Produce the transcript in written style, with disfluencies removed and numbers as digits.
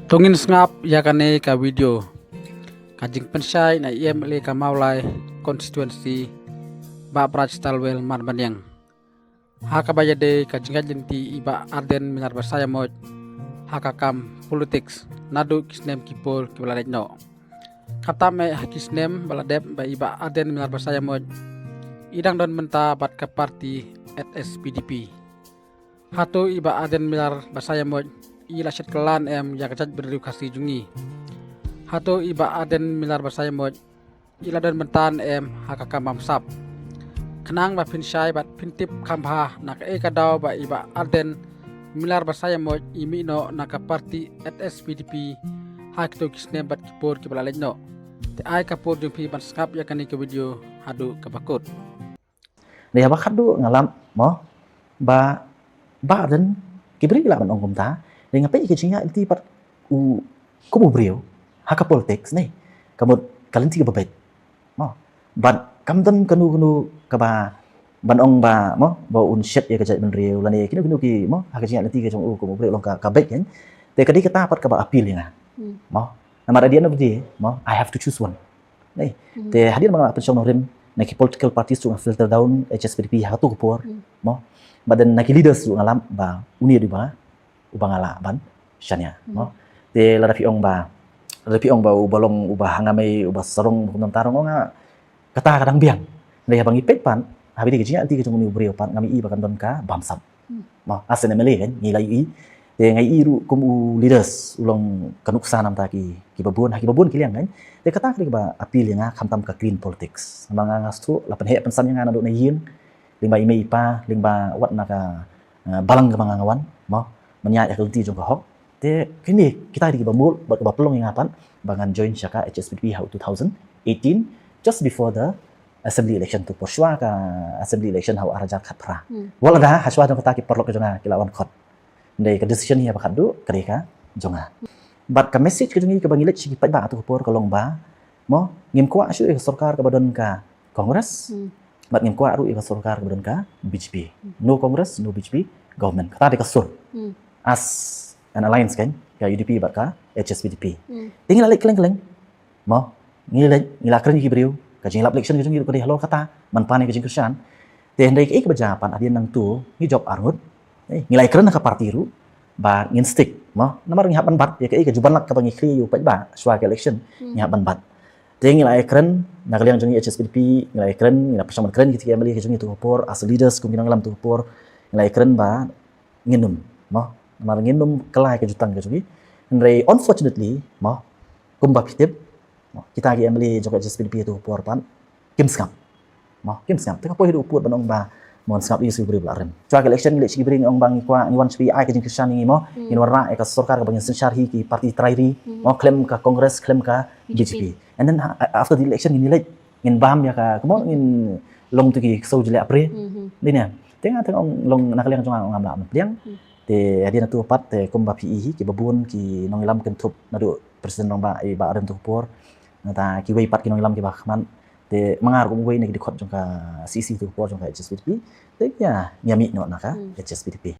Tungin ngap ya kane ka video kajing pensai na le ka maulai konstituensi ba Prajstalwel man banyang haka bayade kajing ti iba arden minar basaya moj haka kam politics nadu kisnem kipol kibaladek no kata me hakisnem baladep ba iba arden minar basaya moj idang don menta bat ka parti SPDP hatu iba arden minar basaya moj ila set kelan ya kajat berdedukasi jungi hatu iba aden milar basaya moj ila dan mentan haka kamam sap kenang ba pinsai bat pintip kambha nak kadau ba iba aden milar basaya moj imi no naka parti SPDP hak to kisne bat kipor kibalalej no te ai kapor jumpi ban skap ya kani ke video hadu kabakut Dia bakat du ngalam mo ba dan kibri la ban ongkom ta dengan apa ikinya inti pat kubu brio haka politics nih kamu kalian tiga babet mo ban kamdan kanu kaba ban ong ba mo ba un shit ya kajat ben rio lani kinu ki mo haka jinya inti ke jong kubu brio long ka kabet kan te kadi kita pat kaba appeal ya mo nama dia nabi mo I have to choose one nih te hadir mga pensyon rim na political parties to filter down HSPDP hatu kupor mo badan naki leaders lu ngalam ba uni di ba ubangala ban syanya no te la rapi ong ba ubalong ubah hangamai ubah sarong hukum tarong nga kata kadang biang dai habang ipet pan habi di kijinya anti kejung ni ubrio pan ngami i bakan don ka bamsam no asen emele kan ngilai i te ngai i ru kum leaders ulong kanuksa nam ta ki babun kiliang kan te kata kri ba apil nga khamtam ka clean politics manga ngastu la pen he pensan nga na do na yin lingba ime ipa lingba wat na ka balang ka mga ngawan mo menyai akunti jong kahok te kini kita di bamul bat pelong yang apan bangan join syaka HSPDP how 2018 just before the assembly election tu porswa ka assembly election how arajat khatra wala da haswa jong kata ki perlo ke jonga kilawan khot ndai ka decision hi bakat du kereka jonga bat ka message ke jongi ke bangilet si pat ba atu por kolong ba mo ngim kwa syu ke sarkar ka badon ka kongres bat ngim kwa ru ka sarkar ka badon ka BJP no kongres no BJP government kata de kasur as an alliance kan ya UDP bat ka HSPDP tinggal lalik keleng mo ngila keren ki beriu ka jing election ki jing ko de halo kata man pane ki jing kersan te ndai ki kebajapan adian nang tu ni job arnut ngilai keren ka parti ru ba ngin stick mo namar ngihap ban bat ya ke juban lak ka bangi kri yu pat ba swa election ngihap ban bat te ngilai keren na kaliang jing HSPDP ngilai keren ngila persamaan keren ki amali ki jing tu por as leaders kum kinang lam tu por ngilai keren ba nginum mo namar nginum kelai ke jutang ke jungi ndai unfortunately mo kumba pitip mo kita gi amali jong HSPDP tu por pan kim skam te ka po hidu put banong ba mon skap isu beri blarem chwa election ngile chi bring ong bang kwa ngiwan spi ai ke jing kristian ngi mo in warna ka sarkar ka bang syarhi ki parti trairi mo claim ka congress claim ka BJP and then after the election ngin ngin bam ya ka mo ngin long tu ki so jile apre ni ne tengah ong long nakaliang jong ngam lam pliang te adi na tu pat te kumba pi ki babun ki nongilam kentup nadu presiden nong ba ba adem tu por nata ki wei pat ki nongilam ki ba khman te mangar kum wei ne ki khot jong ka CC tu por jong ka HSPDP te ya nyami no naka HSPDP